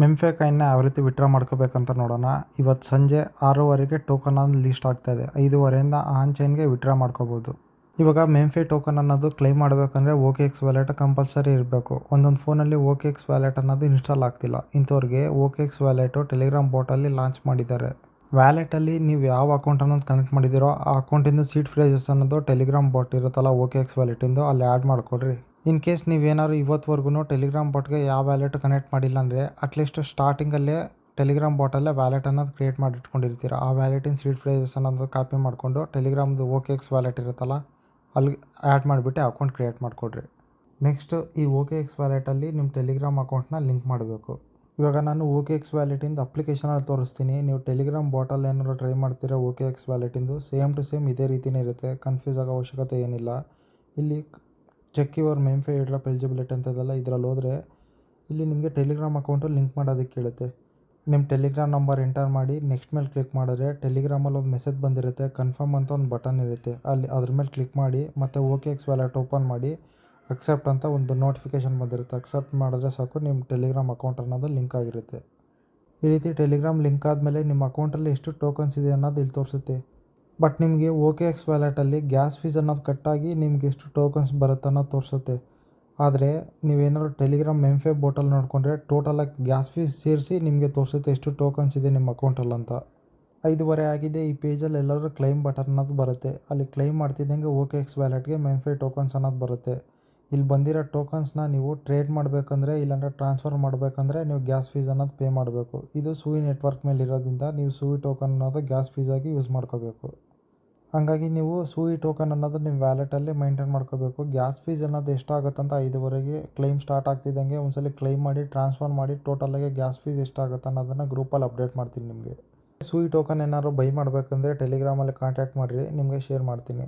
ಮೆಂಫೆ ಕಾಯಿನ್ನ ಯಾವ ರೀತಿ ವಿತ್ಡ್ರಾ ಮಾಡ್ಕೋಬೇಕಂತ ನೋಡೋಣ. ಇವತ್ತು ಸಂಜೆ 6:15ಗೆ ಟೋಕನ್ ಅನ್ನೋದು ಲಿಸ್ಟ್ ಆಗ್ತಾಯಿದೆ. 5:15ಯಿಂದ ಆನ್ ಚೈನ್ಗೆ ವಿತ್ಡ್ರಾ ಮಾಡ್ಕೋಬೋದು. ಇವಾಗ ಮೆಂಫೆ ಟೋಕನ್ ಅನ್ನೋದು ಕ್ಲೈಮ್ ಮಾಡಬೇಕಂದ್ರೆ OKX ವ್ಯಾಲೆಟ್ ಕಂಪಲ್ಸರಿ ಇರಬೇಕು. ಒಂದೊಂದು ಫೋನಲ್ಲಿ OKX ವ್ಯಾಲೆಟ್ ಅನ್ನೋದು ಇನ್ಸ್ಟಾಲ್ ಆಗ್ತಿಲ್ಲ. ಇಂಥವ್ರಿಗೆ OKX ವ್ಯಾಲೆಟು ಟೆಲಿಗ್ರಾಮ್ ಬೋಟಲ್ಲಿ ಲಾಂಚ್ ಮಾಡಿದ್ದಾರೆ. ವ್ಯಾಲೆಟಲ್ಲಿ ನೀವು ಯಾವ ಅಕೌಂಟ್ ಅನ್ನೋದು ಕನೆಕ್ಟ್ ಮಾಡಿದ್ದೀರೋ ಆ ಅಕೌಂಟಿಂದ ಸೀಡ್ ಫ್ರೇಜಸ್ ಅನ್ನೋದು ಟೆಲಿಗ್ರಾಮ್ ಬಾಟ್ ಇರುತ್ತಲ್ಲ OKX ವ್ಯಾಲೆಟಿಂದು ಅಲ್ಲಿ ಆ್ಯಡ್ ಮಾಡಿಕೊಡ್ರಿ. ಇನ್ ಕೇಸ್ ನೀವೇನಾದ್ರು ಇವತ್ತುವರೆಗೂ ಟೆಲಿಗ್ರಾಮ್ ಬಾಟ್ಗೆ ಯಾವ ವ್ಯಾಲೆಟ್ ಕನೆಕ್ಟ್ ಮಾಡಿಲ್ಲ ಅಂದರೆ ಅಟ್ಲೀಸ್ಟ್ ಸ್ಟಾರ್ಟಿಂಗಲ್ಲೇ ಟೆಲಿಗ್ರಾಮ್ ಬಾಟಲ್ಲೇ ವ್ಯಾಲೆಟ್ ಅನ್ನೋದು ಕ್ರಿಯೇಟ್ ಮಾಡಿ ಇಟ್ಕೊಂಡಿರ್ತೀರ. ಆ ವ್ಯಾಲೆಟಿನ ಸೀಡ್ ಫ್ರೇಜಸ್ ಅನ್ನೋದು ಕಾಪಿ ಮಾಡಿಕೊಂಡು ಟೆಲಿಗ್ರಾಮ್ದು OKX ವ್ಯಾಲೆಟ್ ಇರುತ್ತಲ್ಲ ಅಲ್ಲಿ ಆ್ಯಡ್ ಮಾಡಿಬಿಟ್ಟು ಅಕೌಂಟ್ ಕ್ರಿಯೇಟ್ ಮಾಡಿಕೊಡ್ರಿ. ನೆಕ್ಸ್ಟು ಈ OKX ವ್ಯಾಲೆಟಲ್ಲಿ ನಿಮ್ಮ ಟೆಲಿಗ್ರಾಮ್ ಅಕೌಂಟ್ನ ಲಿಂಕ್ ಮಾಡಬೇಕು. ಇವಾಗ ನಾನು OKX ವ್ಯಾಲೆಟಿಂದ ಅಪ್ಲಿಕೇಶನಲ್ಲಿ ತೋರಿಸ್ತೀನಿ. ನೀವು ಟೆಲಿಗ್ರಾಮ್ ಬಾಟಲ್ಲಿ ಏನಾದ್ರು ಟ್ರೈ ಮಾಡ್ತೀರಾ OKX ವ್ಯಾಲೆಟಿಂದು ಸೇಮ್ ಟು ಸೇಮ್ ಇದೇ ರೀತಿಯೇ ಇರುತ್ತೆ. ಕನ್ಫ್ಯೂಸ್ ಆಗೋ ಅವಶ್ಯಕತೆ ಏನಿಲ್ಲ. ಇಲ್ಲಿ ಚೆಕ್ ಯುವರ್ ಮೆಂಫೆ ಏರ್ಡ್ರಾಪ್ ಎಲಿಜಿಬಿಲಿಟಿ ಅಂತ ಇದೆಲ್ಲ ಇದರಲ್ಲಿ ಹೋದರೆ ಇಲ್ಲಿ ನಿಮಗೆ ಟೆಲಿಗ್ರಾಮ್ ಅಕೌಂಟು ಲಿಂಕ್ ಮಾಡೋದಕ್ಕೆ ಕೇಳುತ್ತೆ. ನಿಮ್ಮ ಟೆಲಿಗ್ರಾಮ್ ನಂಬರ್ ಎಂಟರ್ ಮಾಡಿ ನೆಕ್ಸ್ಟ್ ಮೇಲೆ ಕ್ಲಿಕ್ ಮಾಡಿದ್ರೆ ಟೆಲಿಗ್ರಾಮಲ್ಲಿ ಒಂದು ಮೆಸೇಜ್ ಬಂದಿರುತ್ತೆ. ಕನ್ಫರ್ಮ್ ಅಂತ ಒಂದು ಬಟನ್ ಇರುತ್ತೆ. ಅಲ್ಲಿ ಅದ್ರ ಮೇಲೆ ಕ್ಲಿಕ್ ಮಾಡಿ ಮತ್ತು OKX ವ್ಯಾಲೆಟ್ ಓಪನ್ ಮಾಡಿ ಅಕ್ಸೆಪ್ಟ್ ಅಂತ ಒಂದು ನೋಟಿಫಿಕೇಷನ್ ಬಂದಿರುತ್ತೆ. ಅಕ್ಸೆಪ್ಟ್ ಮಾಡಿದ್ರೆ ಸಾಕು ನಿಮ್ಮ ಟೆಲಿಗ್ರಾಮ್ ಅಕೌಂಟ್ ಅನ್ನೋದು ಲಿಂಕ್ ಆಗಿರುತ್ತೆ. ಈ ರೀತಿ ಟೆಲಿಗ್ರಾಮ್ ಲಿಂಕ್ ಆದಮೇಲೆ ನಿಮ್ಮ ಅಕೌಂಟಲ್ಲಿ ಎಷ್ಟು ಟೋಕನ್ಸ್ ಇದೆ ಅನ್ನೋದು ಇಲ್ಲಿ ತೋರಿಸುತ್ತೆ. ಬಟ್ ನಿಮಗೆ OKX ವ್ಯಾಲೆಟಲ್ಲಿ ಗ್ಯಾಸ್ ಫೀಸ್ ಅನ್ನೋದು ಕಟ್ಟಾಗಿ ನಿಮ್ಗೆ ಎಷ್ಟು ಟೋಕನ್ಸ್ ಬರುತ್ತೆ ಅನ್ನೋದು ತೋರಿಸುತ್ತೆ. ಆದರೆ ನೀವೇನಾದ್ರು ಟೆಲಿಗ್ರಾಮ್ ಮೆಂಫೆ ಬೋಟಲ್ಲಿ ನೋಡಿಕೊಂಡ್ರೆ ಟೋಟಲಾಗಿ ಗ್ಯಾಸ್ ಫೀಸ್ ಸೇರಿಸಿ ನಿಮಗೆ ತೋರಿಸುತ್ತೆ ಎಷ್ಟು ಟೋಕನ್ಸ್ ಇದೆ ನಿಮ್ಮ ಅಕೌಂಟಲ್ಲಿ ಅಂತ. 5:30 ಆಗಿದೆ. ಈ ಪೇಜಲ್ಲಿ ಎಲ್ಲರೂ ಕ್ಲೈಮ್ ಬಟನ್ ಅನ್ನೋದು ಬರುತ್ತೆ. ಅಲ್ಲಿ ಕ್ಲೈಮ್ ಮಾಡ್ತಿದ್ದಂಗೆ OKX ವ್ಯಾಲೆಟ್ಗೆ ಮೆಂಫೆ ಟೋಕನ್ಸ್ ಅನ್ನೋದು ಬರುತ್ತೆ. ಇಲ್ಲಿ ಬಂದಿರೋ ಟೋಕನ್ಸ್ನ ನೀವು ಟ್ರೇಡ್ ಮಾಡಬೇಕಂದ್ರೆ ಇಲ್ಲಾಂದರೆ ಟ್ರಾನ್ಸ್ಫರ್ ಮಾಡಬೇಕಂದ್ರೆ ನೀವು ಗ್ಯಾಸ್ ಫೀಸ್ ಅನ್ನೋದು ಪೇ ಮಾಡಬೇಕು. ಇದು ಸೂಯಿ ನೆಟ್ವರ್ಕ್ ಮೇಲೆ ಇರೋದ್ರಿಂದ ನೀವು ಸೂಯಿ ಟೋಕನ್ ಅನ್ನೋದು ಗ್ಯಾಸ್ ಫೀಸಾಗಿ ಯೂಸ್ ಮಾಡ್ಕೋಬೇಕು. ಹಾಗಾಗಿ ನೀವು ಸೂಯಿ ಟೋಕನ್ ಅನ್ನೋದು ನಿಮ್ಮ ವ್ಯಾಲೆಟಲ್ಲಿ ಮೈಂಟೈನ್ ಮಾಡ್ಕೋಬೇಕು. ಗ್ಯಾಸ್ ಫೀಸ್ ಅನ್ನೋದು ಎಷ್ಟಾಗುತ್ತೆ ಅಂತ 5:30ಗೆ ಕ್ಲೈಮ್ ಸ್ಟಾರ್ಟ್ ಆಗ್ತಿದ್ದಂಗೆ ಒಂದ್ಸಲ ಕ್ಲೈಮ್ ಮಾಡಿ ಟ್ರಾನ್ಸ್ಫರ್ ಮಾಡಿ ಟೋಟಲಾಗಿ ಗ್ಯಾಸ್ ಫೀಸ್ ಎಷ್ಟಾಗುತ್ತೆ ಅನ್ನೋದನ್ನು ಗ್ರೂಪಲ್ಲಿ ಅಪ್ಡೇಟ್ ಮಾಡ್ತೀನಿ ನಿಮಗೆ. ಸೂಯಿ ಟೋಕನ್ ಏನಾದ್ರು ಬೈ ಮಾಡಬೇಕಂದ್ರೆ ಟೆಲಿಗ್ರಾಮಲ್ಲಿ ಕಾಂಟ್ಯಾಕ್ಟ್ ಮಾಡಿರಿ, ನಿಮಗೆ ಶೇರ್ ಮಾಡ್ತೀನಿ.